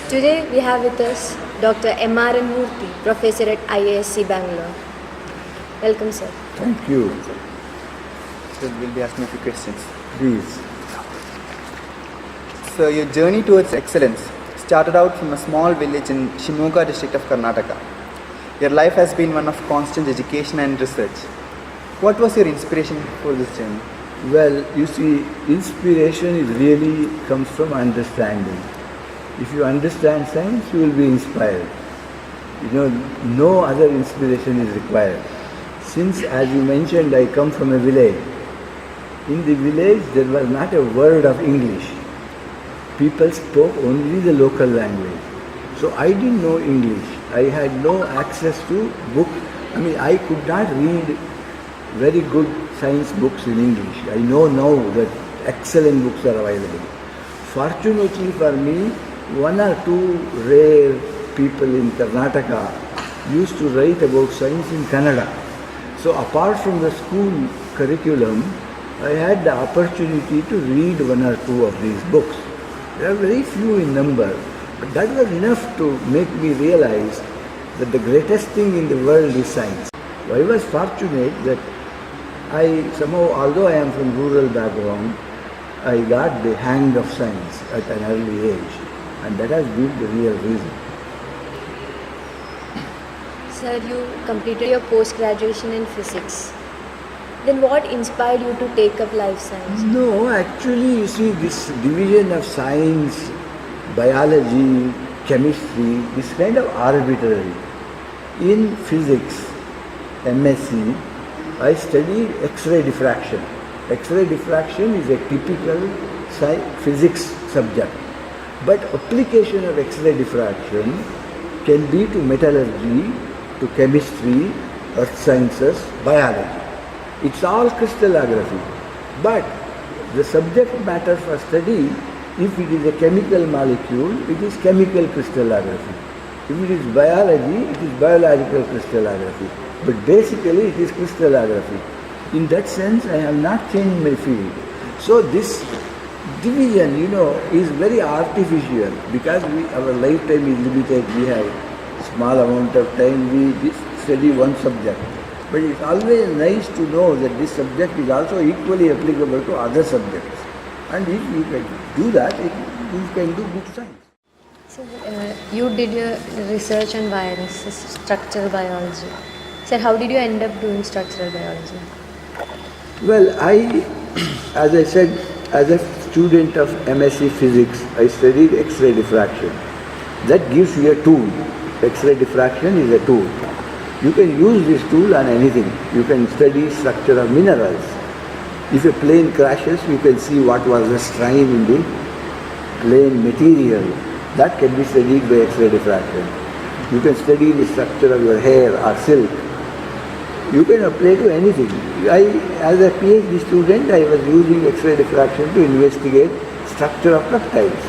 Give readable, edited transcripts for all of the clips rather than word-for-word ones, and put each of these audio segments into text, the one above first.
Today we have with us Dr. M R N Murthy, Professor at IISc Bangalore. Welcome, sir. Thank you. So we'll be asking a few questions. Please. So your journey towards excellence started out from a small village in Shimoga district of Karnataka. Your life has been one of constant education and research. What was your inspiration for this journey? Well, you see, inspiration is really comes from understanding. If you understand science, you will be inspired. No other inspiration is required. Since, as you mentioned, I come from a village. In the village, there was not a word of English. People spoke only the local language. So I didn't know English. I had no access to books. I could not read very good science books in English. I know now that excellent books are available. Fortunately for me, one or two rare people in Karnataka used to write about science in Kannada. So apart from the school curriculum, I had the opportunity to read one or two of these books. There are very few in number, but that was enough to make me realize that the greatest thing in the world is science. I was fortunate that I somehow, although I am from rural background, I got the hang of science at an early age, and that has been the real reason. Sir, you completed your post-graduation in physics. Then what inspired you to take up life science? No, actually, you see, this division of science, biology, chemistry is kind of arbitrary. In physics, MSc, I studied X-ray diffraction. X-ray diffraction is a typical physics subject. But application of X-ray diffraction can be to metallurgy, to chemistry, earth sciences, biology. It's all crystallography. But the subject matter for study, if it is a chemical molecule, it is chemical crystallography. If it is biology, it is biological crystallography. But basically it is crystallography. In that sense, I have not changed my field. So this division, is very artificial because our lifetime is limited. We have small amount of time, we study one subject. But it's always nice to know that this subject is also equally applicable to other subjects. And if you can do that, you can do good science. So, you did your research on viruses, structural biology. Sir, how did you end up doing structural biology? Well, as I said, as a student of MSc Physics, I studied X-ray diffraction. That gives you a tool. X-ray diffraction is a tool. You can use this tool on anything. You can study structure of minerals. If a plane crashes, you can see what was the strain in the plane material. That can be studied by X-ray diffraction. You can study the structure of your hair or silk. You can apply to anything. As a PhD student, I was using X-ray diffraction to investigate structure of peptides.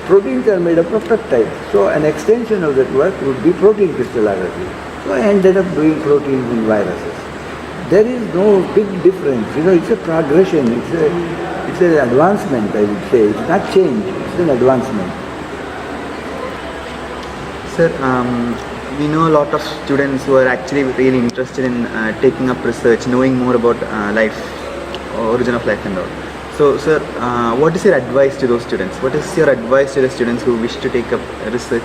Proteins are made up of peptides. So an extension of that work would be protein crystallography. So I ended up doing proteins in viruses. There is no big difference. It's a progression. It's an advancement, I would say. It's not change. It's an advancement. Sir, we know a lot of students who are actually really interested in taking up research, knowing more about life, origin of life and all. So, sir, what is your advice to those students? What is your advice to the students who wish to take up research?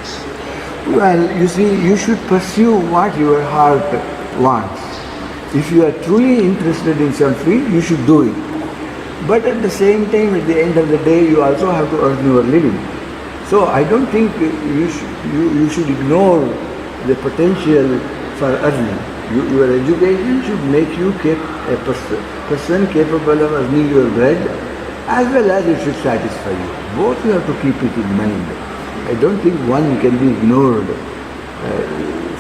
Well, you see, you should pursue what your heart wants. If you are truly interested in some field, you should do it. But at the same time, at the end of the day, you also have to earn your living. So I don't think you should ignore the potential for earning. Your education should make you a person capable of earning your bread, as well as it should satisfy you. Both you have to keep it in mind. I don't think one can be ignored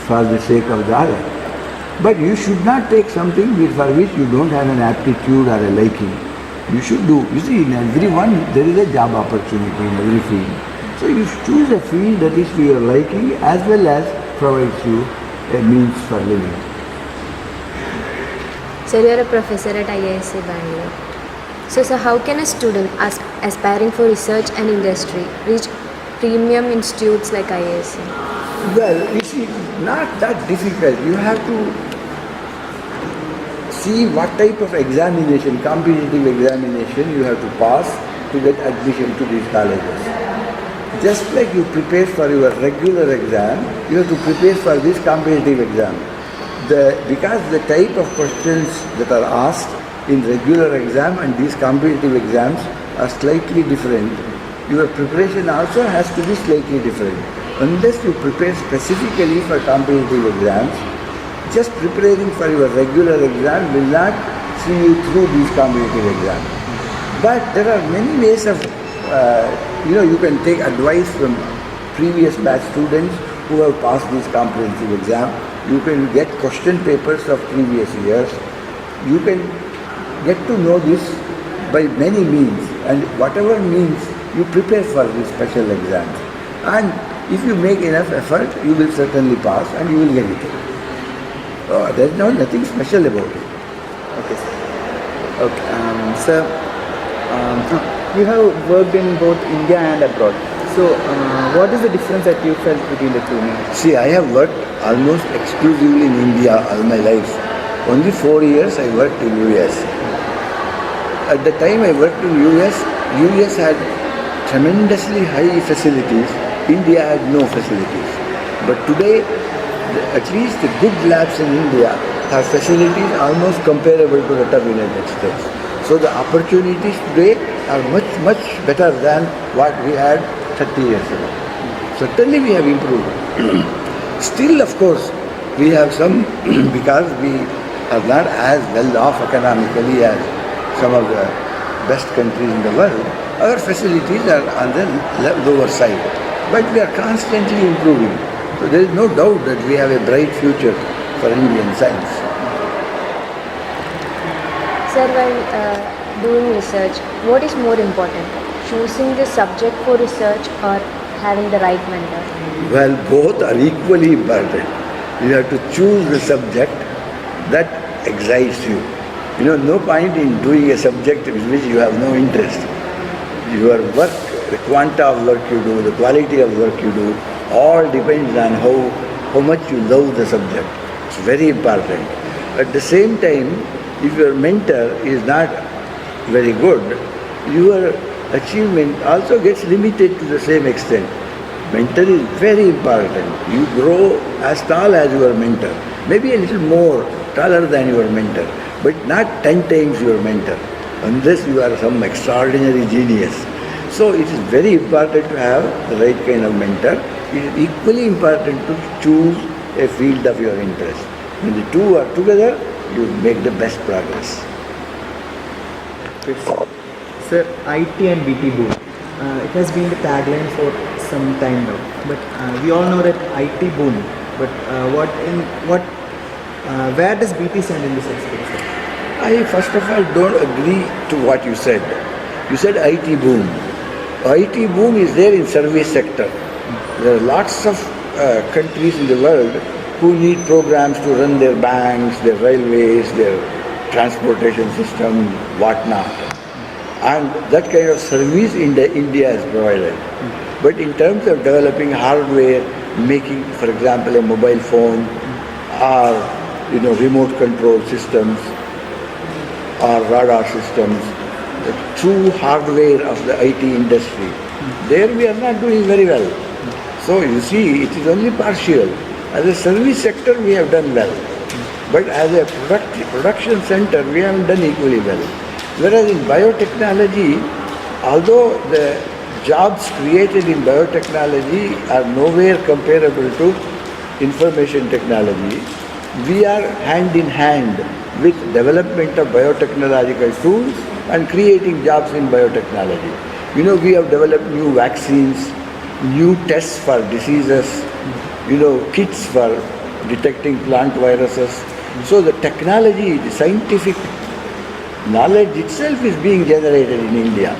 for the sake of the other. But you should not take something for which you don't have an aptitude or a liking. You should do. You see, in everyone there is a job opportunity in every field. So you choose a field that is to your liking as well as provides you a means for living. Sir, you are a professor at IISc Bangalore. So, sir, how can a student aspiring for research and industry reach premium institutes like IISc? Well, it's not that difficult. You have to see what type of examination, competitive examination you have to pass to get admission to these colleges. Just like you prepare for your regular exam, you have to prepare for this competitive exam. Because the type of questions that are asked in regular exam and these competitive exams are slightly different, your preparation also has to be slightly different. Unless you prepare specifically for competitive exams, just preparing for your regular exam will not see you through these competitive exams. But there are many ways of, you can take advice from previous batch students who have passed this comprehensive exam. You can get question papers of previous years. You can get to know this by many means, and whatever means you prepare for these special exams. And if you make enough effort, you will certainly pass and you will get it. There's nothing special about it. Okay, sir. Okay, sir, you have worked in both India and abroad. So, what is the difference that you felt between the two? See, I have worked almost exclusively in India all my life. Only 4 years I worked in US. At the time I worked in US had tremendously high facilities. India had no facilities. But today, at least the good labs in India have facilities almost comparable to that of the United States. So the opportunities today are much, much better than what we had 30 years ago. Certainly we have improved. Still, of course, we have some, because we are not as well off economically as some of the best countries in the world, our facilities are on the lower side. But we are constantly improving. So there is no doubt that we have a bright future for Indian science. Sir, while doing research, what is more important? Choosing the subject for research or having the right mentor? Well, both are equally important. You have to choose the subject that excites you. No point in doing a subject in which you have no interest. Your work, the quanta of work you do, the quality of work you do, all depends on how much you love the subject. It's very important. At the same time, if your mentor is not very good, your achievement also gets limited to the same extent. Mentor is very important. You grow as tall as your mentor, maybe a little more taller than your mentor, but not 10 times your mentor, unless you are some extraordinary genius. So it is very important to have the right kind of mentor. It is equally important to choose a field of your interest. When the two are together, you make the best progress. Sir, IT and BT boom. It has been the tagline for some time now. But we all know that IT boom. But where does BT stand in this experience? I first of all don't agree to what you said. You said IT boom. IT boom is there in service sector. There are lots of countries in the world who need programs to run their banks, their railways, their transportation system, whatnot. And that kind of service India has provided. But in terms of developing hardware, making, for example, a mobile phone or remote control systems or radar systems, the true hardware of the IT industry, there we are not doing very well. So you see, it is only partial. As a service sector, we have done well. But as a production center, we haven't done equally well. Whereas in biotechnology, although the jobs created in biotechnology are nowhere comparable to information technology, we are hand in hand with development of biotechnological tools and creating jobs in biotechnology. We have developed new vaccines, new tests for diseases, kits for detecting plant viruses. So the technology, the scientific knowledge itself is being generated in India.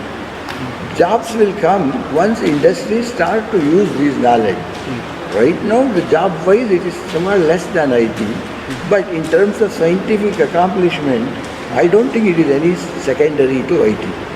Jobs will come once industries start to use this knowledge. Right now, the job-wise, it is somewhat less than IT. But in terms of scientific accomplishment, I don't think it is any secondary to IT.